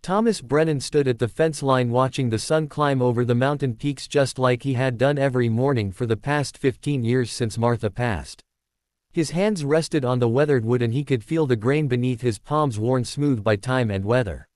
Thomas Brennan stood at the fence line watching the sun climb over the mountain peaks just like he had done every morning for the past 15 years since Martha passed. His hands rested on the weathered wood and he could feel the grain beneath his palms worn smooth by time and weather.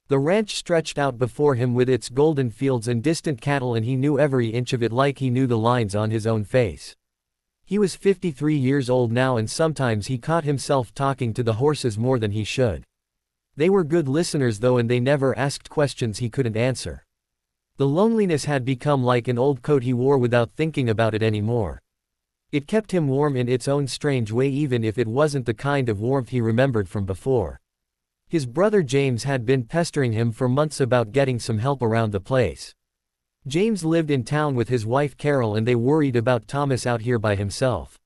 The ranch stretched out before him with its golden fields and distant cattle, and he knew every inch of it like he knew the lines on his own face. He was 53 years old now, and sometimes he caught himself talking to the horses more than he should. They were good listeners though, and they never asked questions he couldn't answer. The loneliness had become like an old coat he wore without thinking about it anymore. It kept him warm in its own strange way, even if it wasn't the kind of warmth he remembered from before. His brother James had been pestering him for months about getting some help around the place. James lived in town with his wife Carol, and they worried about Thomas out here by himself.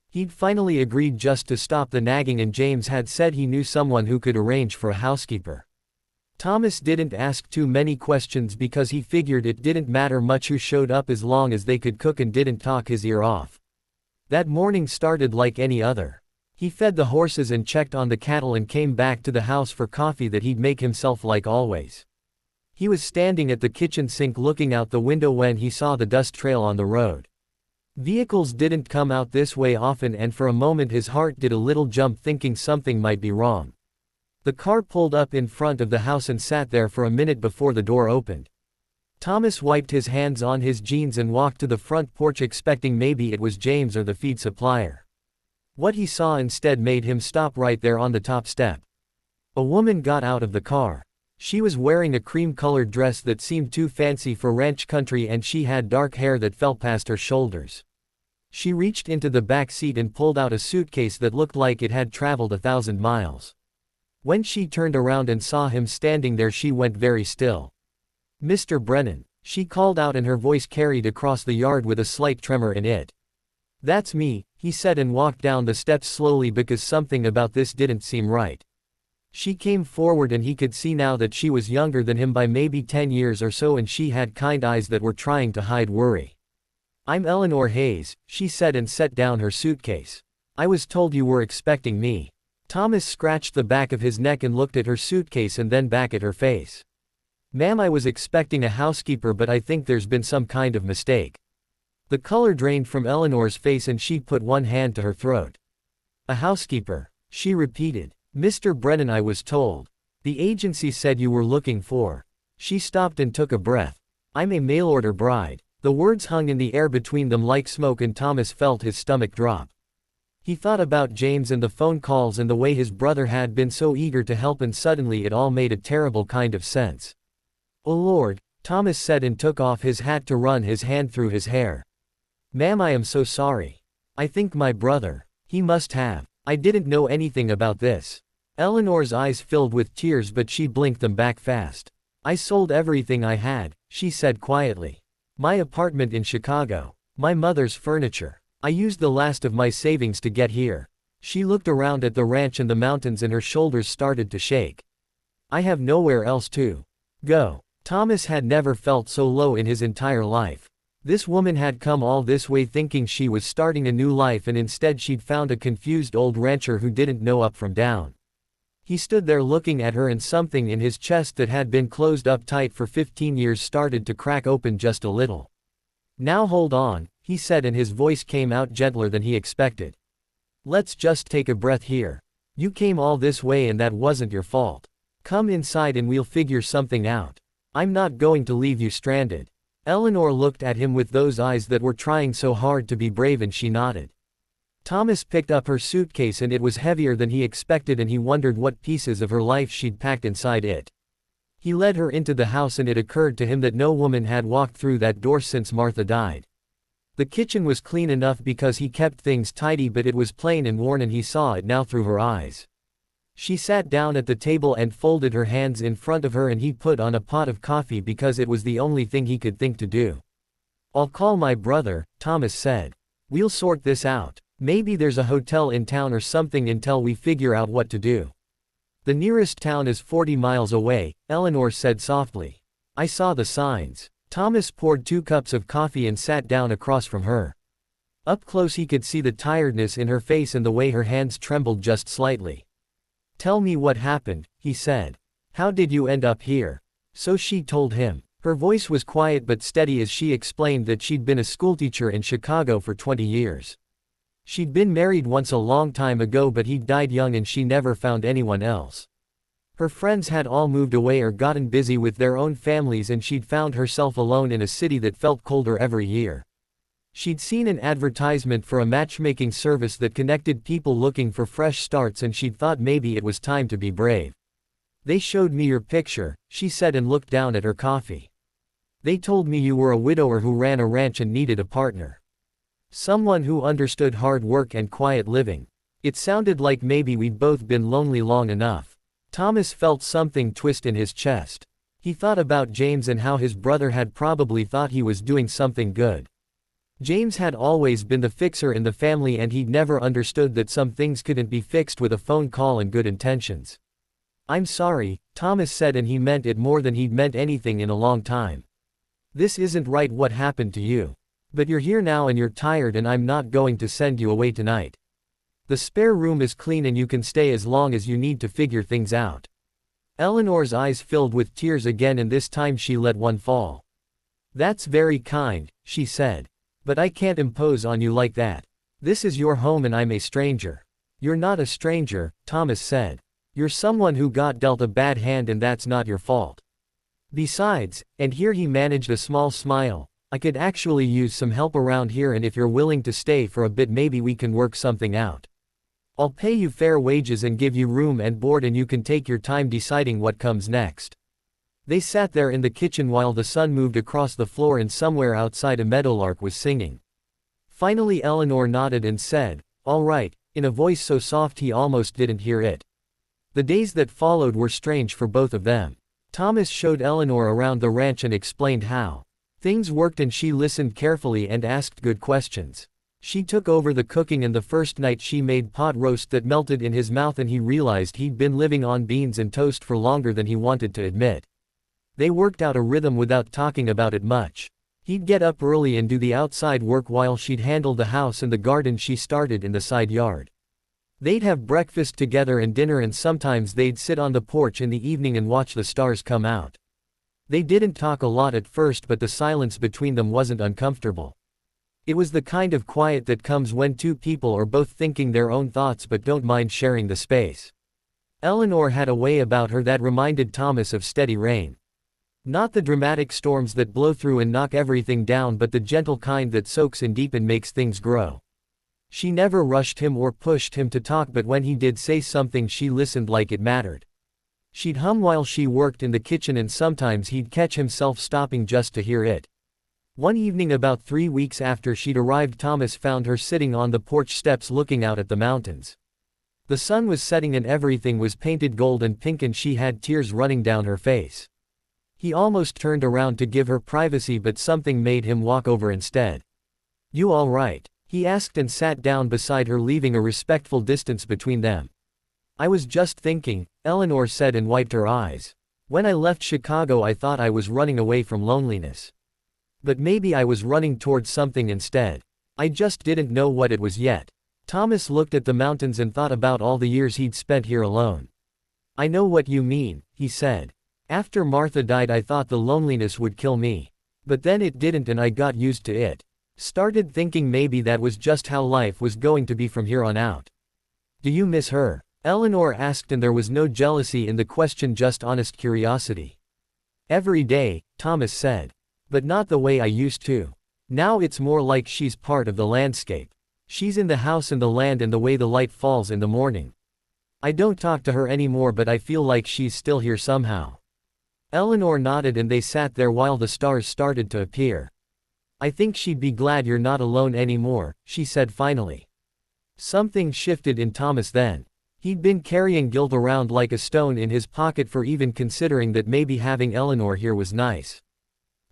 He'd finally agreed just to stop the nagging, and James had said he knew someone who could arrange for a housekeeper. Thomas didn't ask too many questions because he figured it didn't matter much who showed up as long as they could cook and didn't talk his ear off. That morning started like any other. He fed the horses and checked on the cattle and came back to the house for coffee that he'd make himself like always. He was standing at the kitchen sink looking out the window when he saw the dust trail on the road. Vehicles didn't come out this way often, and for a moment his heart did a little jump, thinking something might be wrong. The car pulled up in front of the house and sat there for a minute before the door opened. Thomas wiped his hands on his jeans and walked to the front porch, expecting maybe it was James or the feed supplier. What he saw instead made him stop right there on the top step. A woman got out of the car. She was wearing a cream-colored dress that seemed too fancy for ranch country, and she had dark hair that fell past her shoulders. She reached into the back seat and pulled out a suitcase that looked like it had traveled 1,000 miles. When she turned around and saw him standing there, she went very still. "Mr. Brennan," she called out, and her voice carried across the yard with a slight tremor in it. "That's me," he said, and walked down the steps slowly because something about this didn't seem right. She came forward and he could see now that she was younger than him by maybe 10 years or so, and she had kind eyes that were trying to hide worry. "I'm Eleanor Hayes," she said, and set down her suitcase. "I was told you were expecting me." Thomas scratched the back of his neck and looked at her suitcase and then back at her face. "Ma'am, I was expecting a housekeeper, but I think there's been some kind of mistake." The color drained from Eleanor's face and she put one hand to her throat. "A housekeeper," she repeated. "Mr. Brennan, I was told. The agency said you were looking for." She stopped and took a breath. "I'm a mail-order bride." The words hung in the air between them like smoke, and Thomas felt his stomach drop. He thought about James and the phone calls and the way his brother had been so eager to help, and suddenly it all made a terrible kind of sense. "Oh Lord," Thomas said, and took off his hat to run his hand through his hair. "Ma'am, I am so sorry. I think my brother. He must have. I didn't know anything about this." Eleanor's eyes filled with tears, but she blinked them back fast. "I sold everything I had," she said quietly. "My apartment in Chicago. My mother's furniture. I used the last of my savings to get here." She looked around at the ranch and the mountains, and her shoulders started to shake. "I have nowhere else to go." Thomas had never felt so low in his entire life. This woman had come all this way thinking she was starting a new life, and instead she'd found a confused old rancher who didn't know up from down. He stood there looking at her, and something in his chest that had been closed up tight for 15 years started to crack open just a little. "Now hold on," he said, and his voice came out gentler than he expected. "Let's just take a breath here. You came all this way and that wasn't your fault. Come inside and we'll figure something out. I'm not going to leave you stranded." Eleanor looked at him with those eyes that were trying so hard to be brave, and she nodded. Thomas picked up her suitcase, and it was heavier than he expected, and he wondered what pieces of her life she'd packed inside it. He led her into the house, and it occurred to him that no woman had walked through that door since Martha died. The kitchen was clean enough because he kept things tidy, but it was plain and worn, and he saw it now through her eyes. She sat down at the table and folded her hands in front of her, and he put on a pot of coffee because it was the only thing he could think to do. "I'll call my brother," Thomas said. "We'll sort this out. Maybe there's a hotel in town or something until we figure out what to do." "The nearest town is 40 miles away," Eleanor said softly. "I saw the signs." Thomas poured 2 cups of coffee and sat down across from her. Up close he could see the tiredness in her face and the way her hands trembled just slightly. "Tell me what happened," he said. How did you end up here? So she told him. Her voice was quiet but steady as she explained that she'd been a schoolteacher in Chicago for 20 years. She'd been married once a long time ago but he died young and she never found anyone else. Her friends had all moved away or gotten busy with their own families and she'd found herself alone in a city that felt colder every year. She'd seen an advertisement for a matchmaking service that connected people looking for fresh starts and she'd thought maybe it was time to be brave. They showed me your picture, she said and looked down at her coffee. They told me you were a widower who ran a ranch and needed a partner. Someone who understood hard work and quiet living. It sounded like maybe we'd both been lonely long enough. Thomas felt something twist in his chest. He thought about James and how his brother had probably thought he was doing something good. James had always been the fixer in the family and he'd never understood that some things couldn't be fixed with a phone call and good intentions. I'm sorry, Thomas said, and he meant it more than he'd meant anything in a long time. This isn't right what happened to you. But you're here now and you're tired and I'm not going to send you away tonight. The spare room is clean and you can stay as long as you need to figure things out. Eleanor's eyes filled with tears again and this time she let one fall. That's very kind, she said. But I can't impose on you like that. This is your home and I'm a stranger. You're not a stranger, Thomas said. You're someone who got dealt a bad hand and that's not your fault. Besides, and here he managed a small smile, I could actually use some help around here and if you're willing to stay for a bit maybe we can work something out. I'll pay you fair wages and give you room and board and you can take your time deciding what comes next. They sat there in the kitchen while the sun moved across the floor and somewhere outside a meadowlark was singing. Finally Eleanor nodded and said, all right, in a voice so soft he almost didn't hear it. The days that followed were strange for both of them. Thomas showed Eleanor around the ranch and explained how things worked and she listened carefully and asked good questions. She took over the cooking and the first night she made pot roast that melted in his mouth and he realized he'd been living on beans and toast for longer than he wanted to admit. They worked out a rhythm without talking about it much. He'd get up early and do the outside work while she'd handle the house and the garden she started in the side yard. They'd have breakfast together and dinner and sometimes they'd sit on the porch in the evening and watch the stars come out. They didn't talk a lot at first but the silence between them wasn't uncomfortable. It was the kind of quiet that comes when two people are both thinking their own thoughts but don't mind sharing the space. Eleanor had a way about her that reminded Thomas of steady rain. Not the dramatic storms that blow through and knock everything down but the gentle kind that soaks in deep and makes things grow. She never rushed him or pushed him to talk but when he did say something she listened like it mattered. She'd hum while she worked in the kitchen and sometimes he'd catch himself stopping just to hear it. One evening about 3 weeks after she'd arrived Thomas found her sitting on the porch steps looking out at the mountains. The sun was setting and everything was painted gold and pink and she had tears running down her face. He almost turned around to give her privacy but something made him walk over instead. You all right? He asked and sat down beside her leaving a respectful distance between them. I was just thinking, Eleanor said and wiped her eyes. When I left Chicago I thought I was running away from loneliness. But maybe I was running towards something instead. I just didn't know what it was yet. Thomas looked at the mountains and thought about all the years he'd spent here alone. I know what you mean, he said. After Martha died I thought the loneliness would kill me. But then it didn't and I got used to it. Started thinking maybe that was just how life was going to be from here on out. Do you miss her? Eleanor asked and there was no jealousy in the question, just honest curiosity. Every day, Thomas said. But not the way I used to. Now it's more like she's part of the landscape. She's in the house and the land and the way the light falls in the morning. I don't talk to her anymore but I feel like she's still here somehow. Eleanor nodded and they sat there while the stars started to appear. I think she'd be glad you're not alone anymore, she said finally. Something shifted in Thomas then. He'd been carrying guilt around like a stone in his pocket for even considering that maybe having Eleanor here was nice.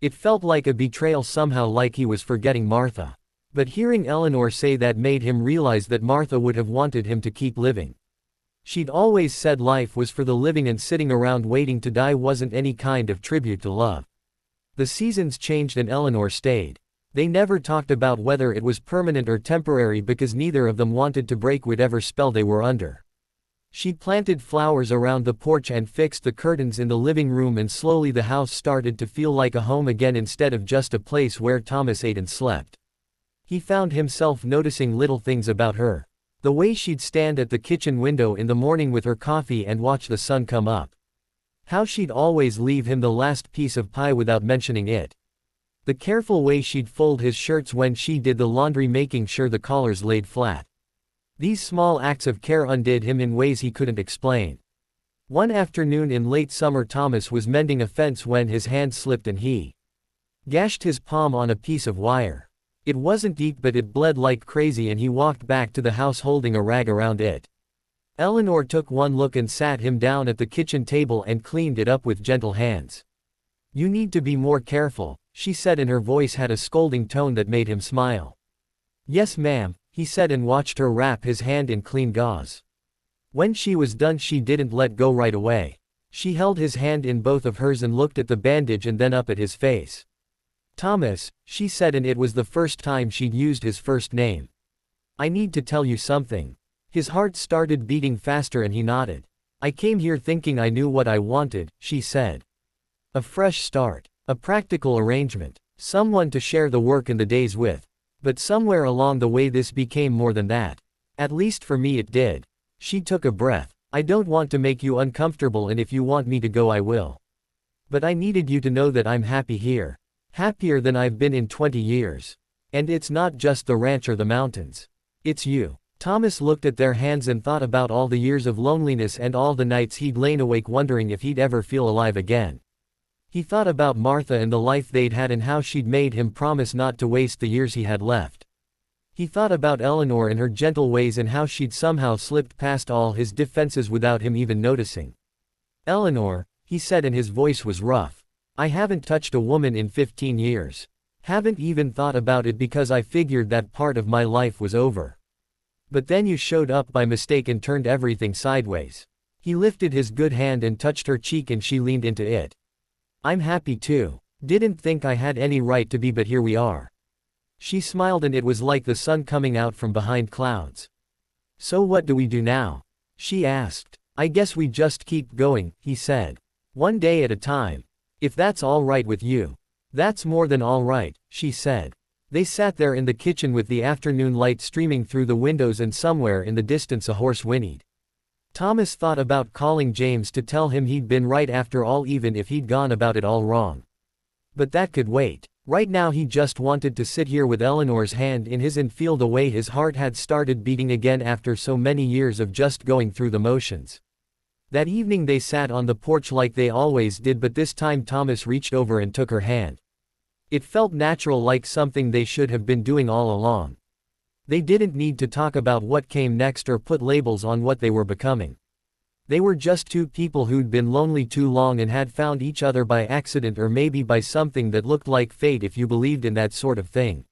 It felt like a betrayal somehow, like he was forgetting Martha. But hearing Eleanor say that made him realize that Martha would have wanted him to keep living. She'd always said life was for the living and sitting around waiting to die wasn't any kind of tribute to love. The seasons changed and Eleanor stayed. They never talked about whether it was permanent or temporary because neither of them wanted to break whatever spell they were under. She planted flowers around the porch and fixed the curtains in the living room, and slowly the house started to feel like a home again instead of just a place where Thomas ate and slept. He found himself noticing little things about her. The way she'd stand at the kitchen window in the morning with her coffee and watch the sun come up. How she'd always leave him the last piece of pie without mentioning it. The careful way she'd fold his shirts when she did the laundry, making sure the collars laid flat. These small acts of care undid him in ways he couldn't explain. One afternoon in late summer, Thomas was mending a fence when his hand slipped and he gashed his palm on a piece of wire. It wasn't deep, but it bled like crazy, and he walked back to the house holding a rag around it. Eleanor took one look and sat him down at the kitchen table and cleaned it up with gentle hands. "You need to be more careful," she said, and her voice had a scolding tone that made him smile. "Yes, ma'am," he said, and watched her wrap his hand in clean gauze. When she was done, she didn't let go right away. She held his hand in both of hers and looked at the bandage and then up at his face. "Thomas," she said, and it was the first time she'd used his first name. "I need to tell you something." His heart started beating faster and he nodded. "I came here thinking I knew what I wanted," she said. "A fresh start. A practical arrangement. Someone to share the work and the days with. But somewhere along the way this became more than that. At least for me it did." She took a breath. "I don't want to make you uncomfortable, and if you want me to go I will. But I needed you to know that I'm happy here. Happier than I've been in 20 years. And it's not just the ranch or the mountains. It's you." Thomas looked at their hands and thought about all the years of loneliness and all the nights he'd lain awake wondering if he'd ever feel alive again. He thought about Martha and the life they'd had and how she'd made him promise not to waste the years he had left. He thought about Eleanor and her gentle ways and how she'd somehow slipped past all his defenses without him even noticing. "Eleanor," he said, and his voice was rough. "I haven't touched a woman in 15 years. Haven't even thought about it because I figured that part of my life was over. But then you showed up by mistake and turned everything sideways." He lifted his good hand and touched her cheek, and she leaned into it. "I'm happy too. Didn't think I had any right to be, but here we are." She smiled, and it was like the sun coming out from behind clouds. "So what do we do now?" she asked. "I guess we just keep going," he said. "One day at a time. If that's all right with you." "That's more than all right," she said. They sat there in the kitchen with the afternoon light streaming through the windows, and somewhere in the distance a horse whinnied. Thomas thought about calling James to tell him he'd been right after all, even if he'd gone about it all wrong. But that could wait. Right now he just wanted to sit here with Eleanor's hand in his and feel the way his heart had started beating again after so many years of just going through the motions. That evening they sat on the porch like they always did, but this time Thomas reached over and took her hand. It felt natural, like something they should have been doing all along. They didn't need to talk about what came next or put labels on what they were becoming. They were just two people who'd been lonely too long and had found each other by accident, or maybe by something that looked like fate if you believed in that sort of thing.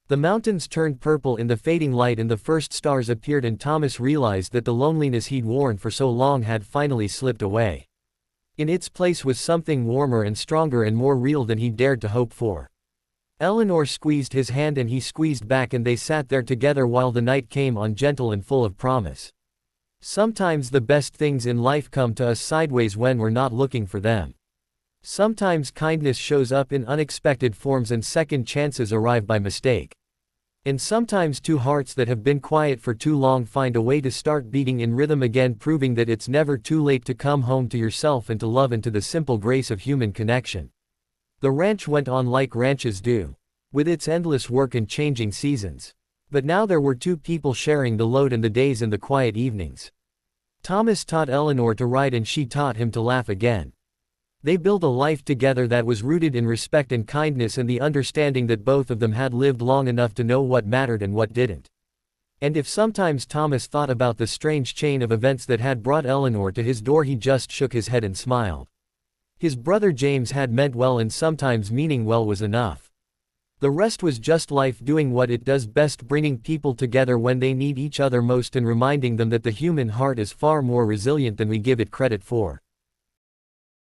The mountains turned purple in the fading light and the first stars appeared, and Thomas realized that the loneliness he'd worn for so long had finally slipped away. In its place was something warmer and stronger and more real than he dared to hope for. Eleanor squeezed his hand and he squeezed back, and they sat there together while the night came on, gentle and full of promise. Sometimes the best things in life come to us sideways when we're not looking for them. Sometimes kindness shows up in unexpected forms and second chances arrive by mistake. And sometimes two hearts that have been quiet for too long find a way to start beating in rhythm again, proving that it's never too late to come home to yourself and to love and to the simple grace of human connection. The ranch went on like ranches do, with its endless work and changing seasons. But now there were two people sharing the load and the days and the quiet evenings. Thomas taught Eleanor to ride and she taught him to laugh again. They built a life together that was rooted in respect and kindness and the understanding that both of them had lived long enough to know what mattered and what didn't. And if sometimes Thomas thought about the strange chain of events that had brought Eleanor to his door, he just shook his head and smiled. His brother James had meant well, and sometimes meaning well was enough. The rest was just life doing what it does best, bringing people together when they need each other most and reminding them that the human heart is far more resilient than we give it credit for.